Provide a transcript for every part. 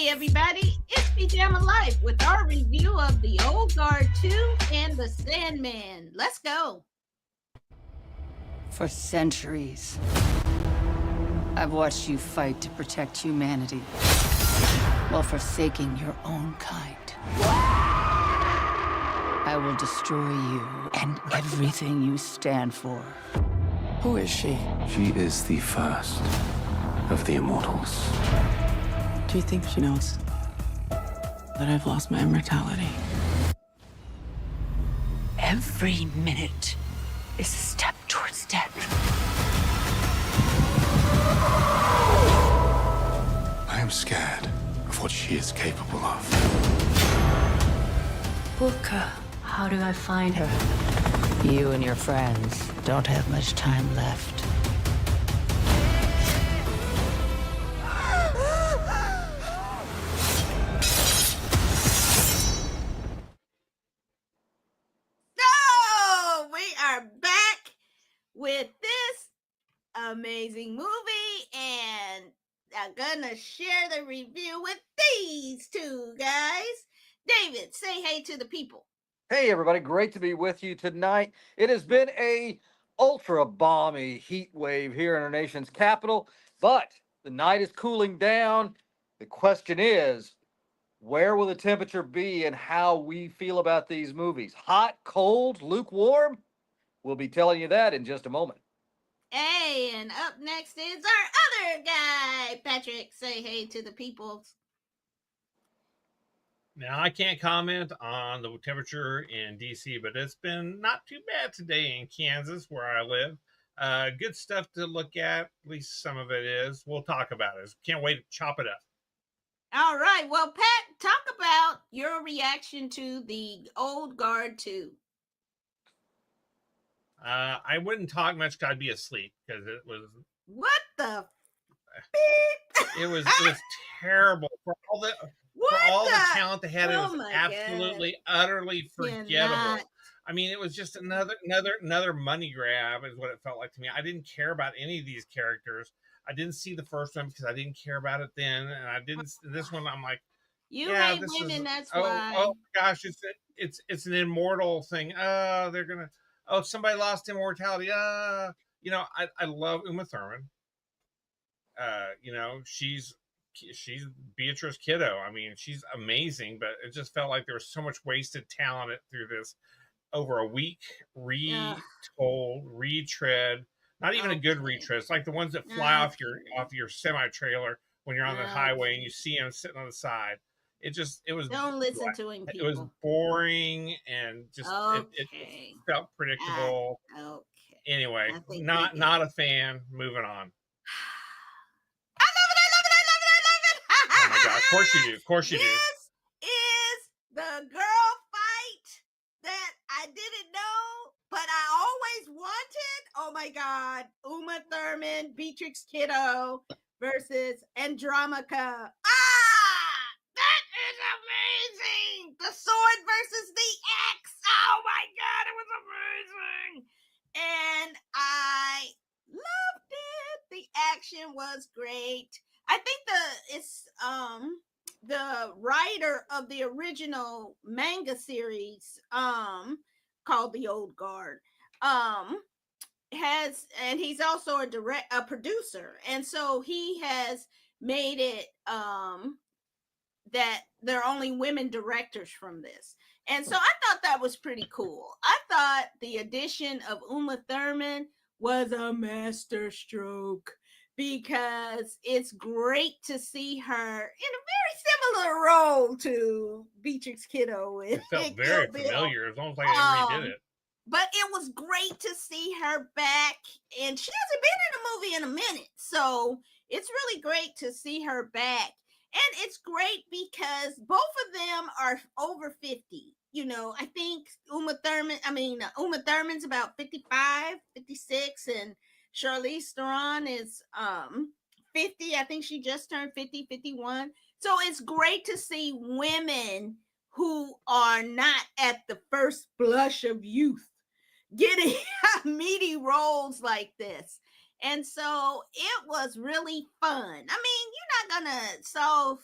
Hey everybody, it's Pajama Life with our review of The Old Guard 2 and The Sandman. Let's go. For centuries, I've watched you fight to protect humanity while forsaking your own kind. I will destroy you and everything you stand for. Who is she? She is the first of the immortals. Do you think she knows that I've lost my immortality? Every minute is a step towards death. I am scared of what she is capable of. Booker, how do I find her? You and your friends don't have much time left. So we are back with this amazing movie, and I'm gonna share the review with these two guys. David, say hey to the people. Hey everybody, great to be with you tonight. It has been a ultra balmy heat wave here in our nation's capital, but the night is cooling down. The question is, where will the temperature be and how we feel about these movies? Hot, cold, lukewarm? We'll be telling you that in just a moment. Hey, and up next is our other guy, Patrick. Say hey to the people. Now, I can't comment on the temperature in DC, but it's been not too bad today in Kansas, where I live. Good stuff to look at least some of it is. We'll talk about it. Can't wait to chop it up. All right. Well, Pat, talk about your reaction to The Old Guard 2. I wouldn't talk much because I'd be asleep because it was. What the beep? It was terrible for all the talent they had. It was absolutely, utterly forgettable. I mean, it was just another money grab, is what it felt like to me. I didn't care about any of these characters. I didn't see the first one because I didn't care about it then, and I didn't. This one, I'm like, you hate women. That's why. Oh gosh, it's an immortal thing. They're gonna. Oh, somebody lost immortality. I love Uma Thurman. She's Beatrice Kiddo. I mean, she's amazing, but it just felt like there was so much wasted talent through this over a week retold, retread. Not even a good retread. It's like the ones that fly off your semi trailer when you're on the highway and you see him sitting on the side. It was. Don't listen to him. People. It was boring and just it felt predictable. Okay. Anyway, not a fan. Moving on. I love it. Oh my god! Of course you do. Of course you do. This is the girl fight that I didn't know, but I always wanted. Oh my god! Uma Thurman, Beatrix Kiddo versus Andromaca. That is amazing! The sword versus the axe. Oh my god, it was amazing! And I loved it. The action was great. I think the writer of the original manga series called The Old Guard he's also a producer, and so he has made it that there are only women directors from this. And so I thought that was pretty cool. I thought the addition of Uma Thurman was a master stroke, because it's great to see her in a very similar role to Beatrix Kiddo. It felt very familiar. It's almost like they redid it. But it was great to see her back, and she hasn't been in a movie in a minute. So it's really great to see her back. And it's great because both of them are over 50. I think Uma Thurman's about 55, 56, and Charlize Theron is 50. I think she just turned 50, 51. So it's great to see women who are not at the first blush of youth getting meaty roles like this. And so it was really fun. I mean, you're not gonna solve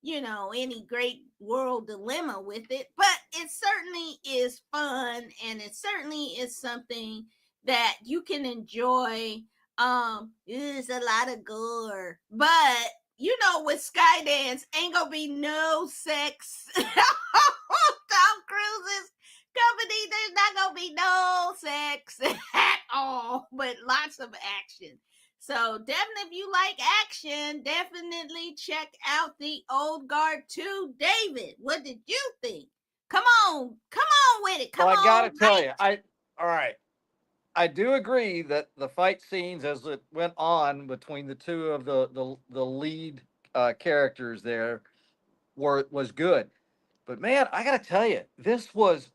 any great world dilemma with it, but it certainly is fun, and it certainly is something that you can enjoy. There's a lot of gore, but with Skydance, ain't gonna be no sex. Tom Cruise's company, there's not gonna be no sex at all, but lots of action. So definitely, if you like action, definitely check out the Old Guard 2. David, what did you think? Come on with it. Come Well, I on, gotta tell right? you, all right. I do agree that the fight scenes as it went on between the two of the lead characters there was good. But man, I gotta tell you, this was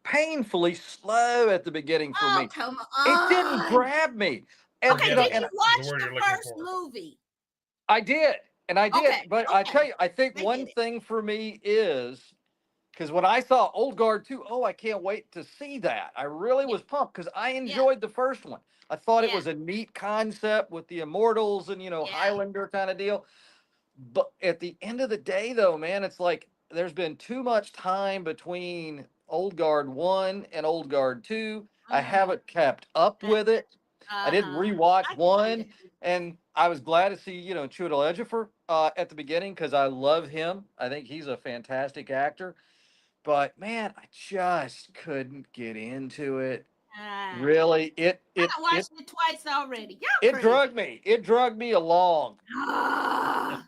painfully slow at the beginning for Oh, me. come It didn't on. grab me, and Okay, did Forgettable you is the watch word the you're looking first for. movie? I did, and I did. Okay, But I tell okay. you, I think They one did it. thing for me is because when I saw Old Guard 2, oh, I can't wait to see that. I really Yeah, was pumped because I yeah, enjoyed the first one. I thought it yeah, was a neat concept with the immortals and yeah. Highlander kind of deal. But at the end of the day, though, man, it's like there's been too much time between Old Guard 1 and Old Guard 2. I Mm, haven't kept up with it. I didn't uh-huh. rewatch I can see one, that. and I was glad to see, Chiwetel Ejiofor at the beginning because I love him. I think he's a fantastic actor. But man, I just couldn't get into it. Ah, Really, I done watched it twice already. Y'all it crazy. drug me. It drug me along. Ah,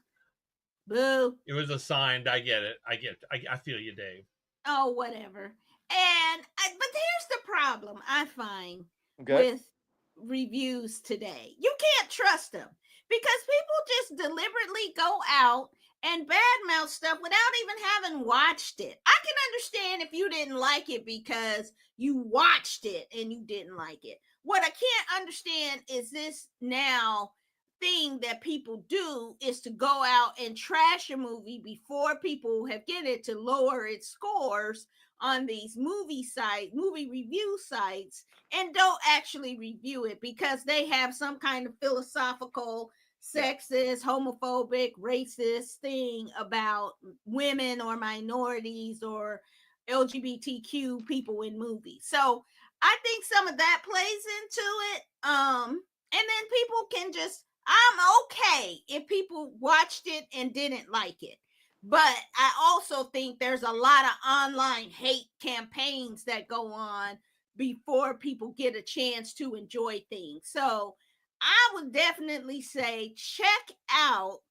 boo. It was assigned. I get it. I feel you, Dave. Oh, whatever. But here's the problem I find Okay. with reviews today. You can't trust them because people just deliberately go out and badmouth stuff without even having watched it. I can understand if you didn't like it because you watched it and you didn't like it. What I can't understand is this now thing that people do is to go out and trash a movie before people have get it to lower its scores on these movie review sites, and don't actually review it because they have some kind of philosophical, Yeah. sexist, homophobic, racist thing about women or minorities or LGBTQ people in movies. So I think some of that plays into it. And then people can just, I'm okay if people watched it and didn't like it. But I also think there's a lot of online hate campaigns that go on before people get a chance to enjoy things. So I would definitely say check out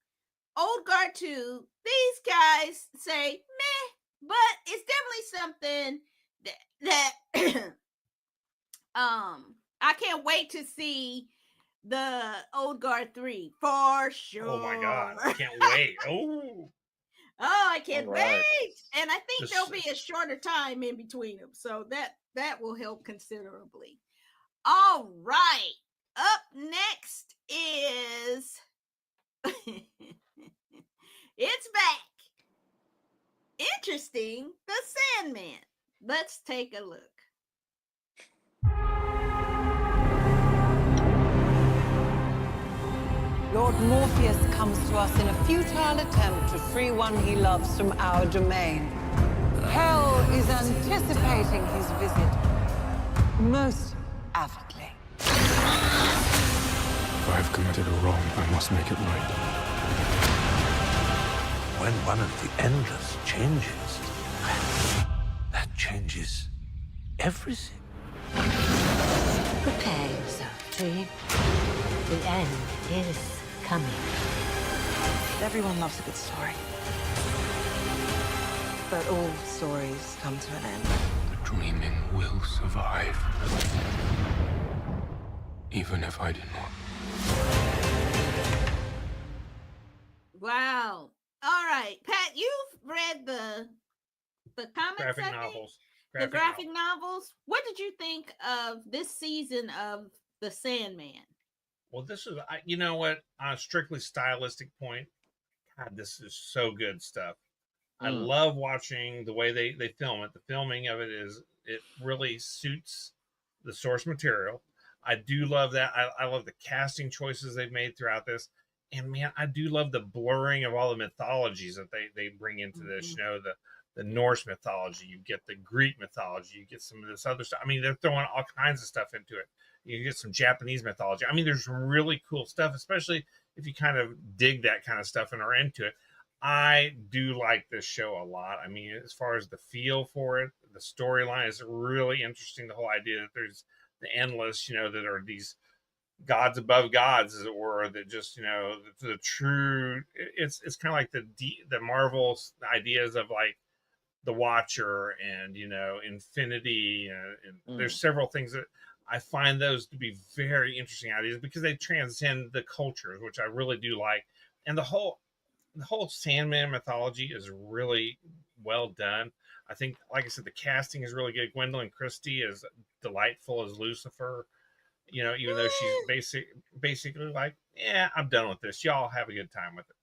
Old Guard 2. These guys say meh, but it's definitely something that I can't wait to see the Old Guard 3 for Oh my sure. God, I can't wait. Oh, Oh, I All can't right. wait. And I think there'll just be a shorter time in between them. So that will help considerably. All right. Up next is it's back. Interesting. The Sandman. Let's take a look. Lord Morpheus comes to us in a futile attempt to free one he loves from our domain. Hell is anticipating his visit most avidly. If I have committed a wrong, I must make it right. When one of the endless changes, that changes everything. Prepare yourself, Tree. The end is coming. Everyone loves a good story. But all stories come to an end. The dreaming will survive. Even if I do not. Wow. All right. Pat, you've read the comics, graphic I think? novels. The graphic novels. What did you think of this season of The Sandman? Well, this is, you know what, on a strictly stylistic point, God, this is so good stuff. I love watching the way they film it. The filming of it really suits the source material. I do love that. I love the casting choices they've made throughout this. And man, I do love the blurring of all the mythologies that they bring into this. You know, the Norse mythology, you get the Greek mythology, you get some of this other stuff. I mean, they're throwing all kinds of stuff into it. You get some Japanese mythology. I mean, there's some really cool stuff, especially if you kind of dig that kind of stuff and are into it. I do like this show a lot. I mean, as far as the feel for it, the storyline is really interesting. The whole idea that there's the endless, you know, that are these gods above gods, as it were, that just, you know, the true. It's kind of like the Marvel ideas of like the Watcher and, you know, Infinity, and there's several things that I find those to be very interesting ideas because they transcend the cultures, which I really do like. And the whole Sandman mythology is really well done. I think, like I said, the casting is really good. Gwendolyn Christie is delightful as Lucifer. You know, even though she's basically like, yeah, I'm done with this. Y'all have a good time with it.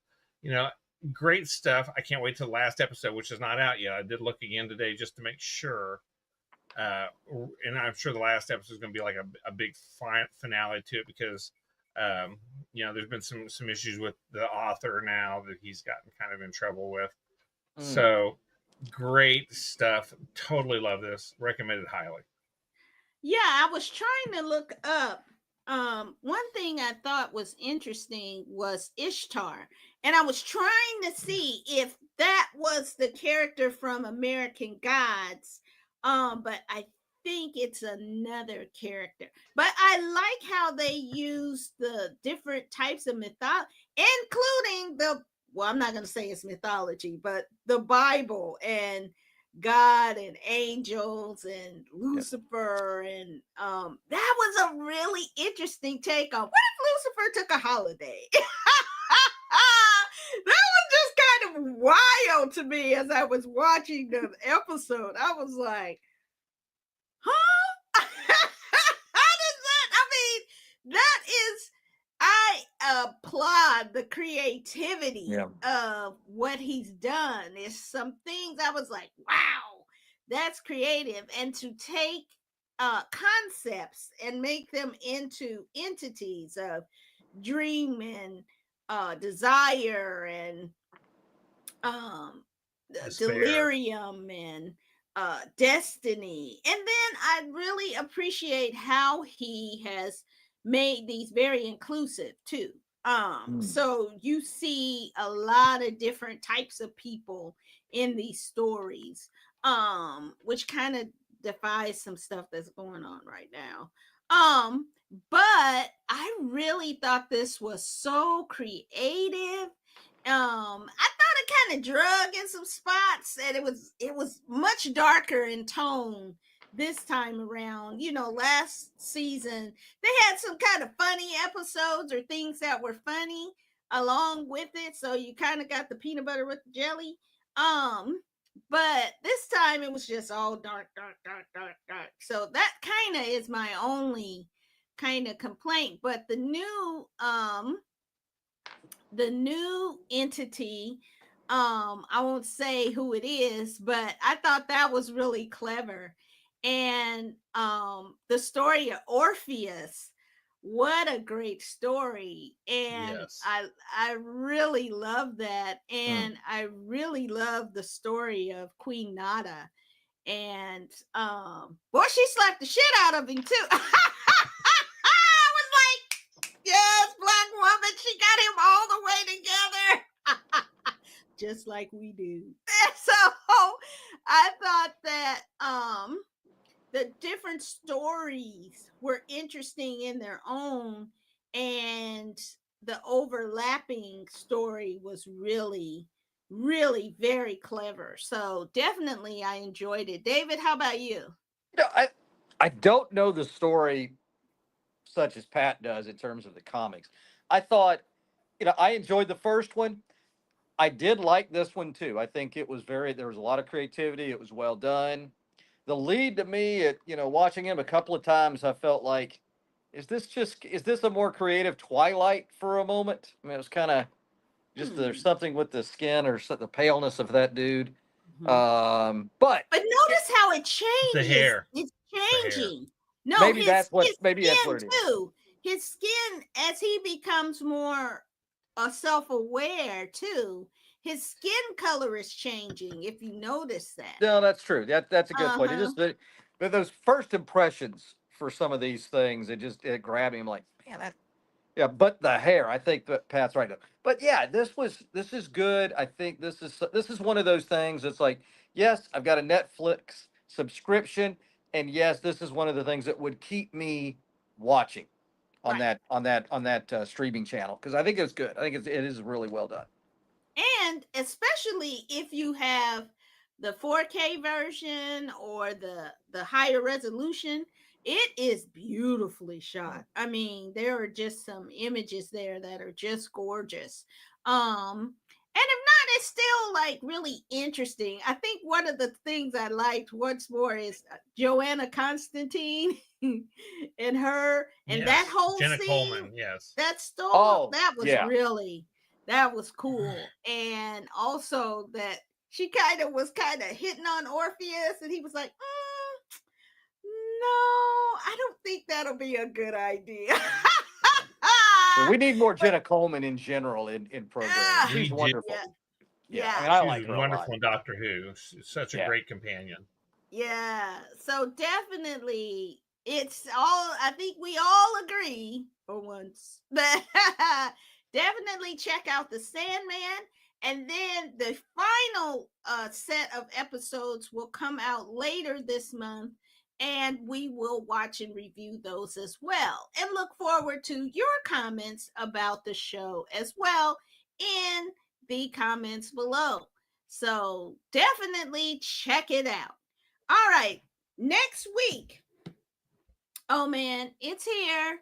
You know, great stuff. I can't wait till the last episode, which is not out yet. I did look again today just to make sure. And I'm sure the last episode is going to be like a big finale to it because, you know, there's been some issues with the author now that he's gotten kind of in trouble with. So great stuff. Totally love this. Recommended highly. Yeah, I was trying to look up. One thing I thought was interesting was Ishtar, and I was trying to see if that was the character from American Gods. But I think it's another character. But I like how they use the different types of mythology, including I'm not going to say it's mythology, but the Bible and God and angels and Lucifer. And that was a really interesting take on what if Lucifer took a holiday. That was just kind of wild to me as I was watching the episode. I was like, huh? How does that? I mean, that is, I applaud the creativity of what he's done. There's some things I was like, wow, that's creative. And to take concepts and make them into entities of dream and desire and delirium and destiny. And then I really appreciate how he has made these very inclusive too. So you see a lot of different types of people in these stories, which kind of defies some stuff that's going on right now. But I really thought this was so creative. I thought it kind of drug in some spots, and it was much darker in tone this time around. You know, last season they had some kind of funny episodes or things that were funny along with it, so you kind of got the peanut butter with the jelly. But this time it was just all dark. So that kind of is my only kind of complaint. But the new entity, I won't say who it is, but I thought that was really clever. And the story of Orpheus, what a great story. And I really love that. And I really love the story of Queen Nada. And boy, she slapped the shit out of him too. I was like, yes, black woman, she got him all the way together. Just like we do. So I thought that the different stories were interesting in their own, and the overlapping story was really, really very clever. So definitely I enjoyed it. David, how about you? You know, I don't know the story such as Pat does in terms of the comics. I thought, you know, I enjoyed the first one. I did like this one too. I think it was there was a lot of creativity. It was well done. The lead to me, you know, watching him a couple of times, I felt like, is this a more creative Twilight for a moment? I mean, it was kind of just there's something with the skin or the paleness of that dude. But notice how it changes. The hair. It's changing. No, maybe that's what it is. Too. His skin, as he becomes more self-aware too. His skin color is changing, if you notice that. No, that's true. That's a good point. It Uh-huh. just those first impressions for some of these things, it grabbed me. I'm like, man, that yeah. But the hair, I think that Pat's right. But yeah, this is good. I think this is one of those things that's like, yes, I've got a Netflix subscription, and yes, this is one of the things that would keep me watching on Right. that streaming channel because I think it's good. I think it is really well done. And especially if you have the 4K version or the higher resolution, it is beautifully shot. I mean, there are just some images there that are just gorgeous. And if not, it's still like really interesting. I think one of the things I liked once more is Joanna Constantine and her and that Yes, whole Jenna scene. Coleman. Yes. Oh That was yeah, really, that was cool. And also that she was kind of hitting on Orpheus, and he was like, no, I don't think that'll be a good idea. well, we need more But Jenna Coleman in general in programming. ah, She's We did. wonderful. yeah, Yeah, I yeah, mean, I She was like her a lot. wonderful in Doctor Who. She's such a Yeah. great companion. yeah. So definitely, it's all. I think we all agree for once that definitely check out the Sandman, and then the final set of episodes will come out later this month, and we will watch and review those as well, and look forward to your comments about the show as well in the comments below. So definitely check it out. All right, next week. Oh man, it's here.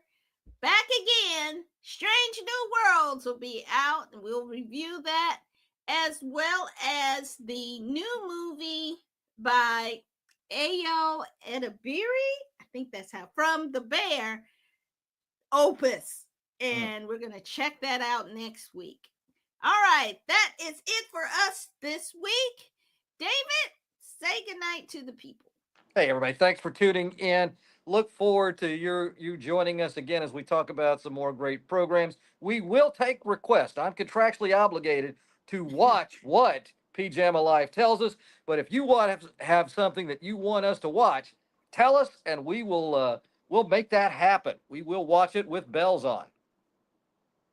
Back again. Strange New Worlds will be out, and we'll review that, as well as the new movie by Ayo Edebiri. I think that's how, from the Bear Opus. And we're going to check that out next week. All right, that is it for us this week. David, say goodnight to the people. Hey everybody, thanks for tuning in. Look forward to you joining us again as we talk about some more great programs. We will take requests. I'm contractually obligated to watch what Pajama Life tells us. But if you want to have something that you want us to watch, tell us, and we'll make that happen. We will watch it with bells on,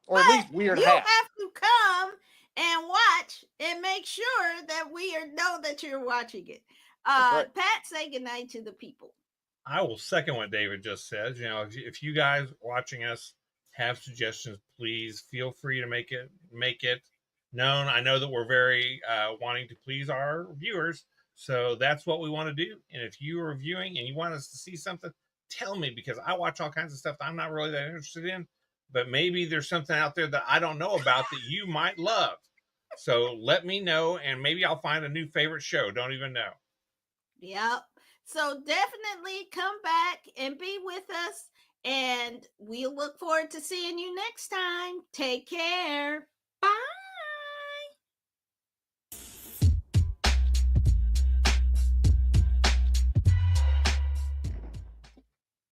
or at least But weird you hats. have to come and watch and make sure that we know that you're watching it. That's right. Pat, say goodnight to the people. I will second what David just said. You know, if you guys watching us have suggestions, please feel free to make it known. I know that we're very wanting to please our viewers, so that's what we want to do. And if you are viewing and you want us to see something, tell me, because I watch all kinds of stuff that I'm not really that interested in, but maybe there's something out there that I don't know about that you might love. So let me know, and maybe I'll find a new favorite show. Don't even know. Yep. So definitely come back and be with us. And we'll look forward to seeing you next time. Take care.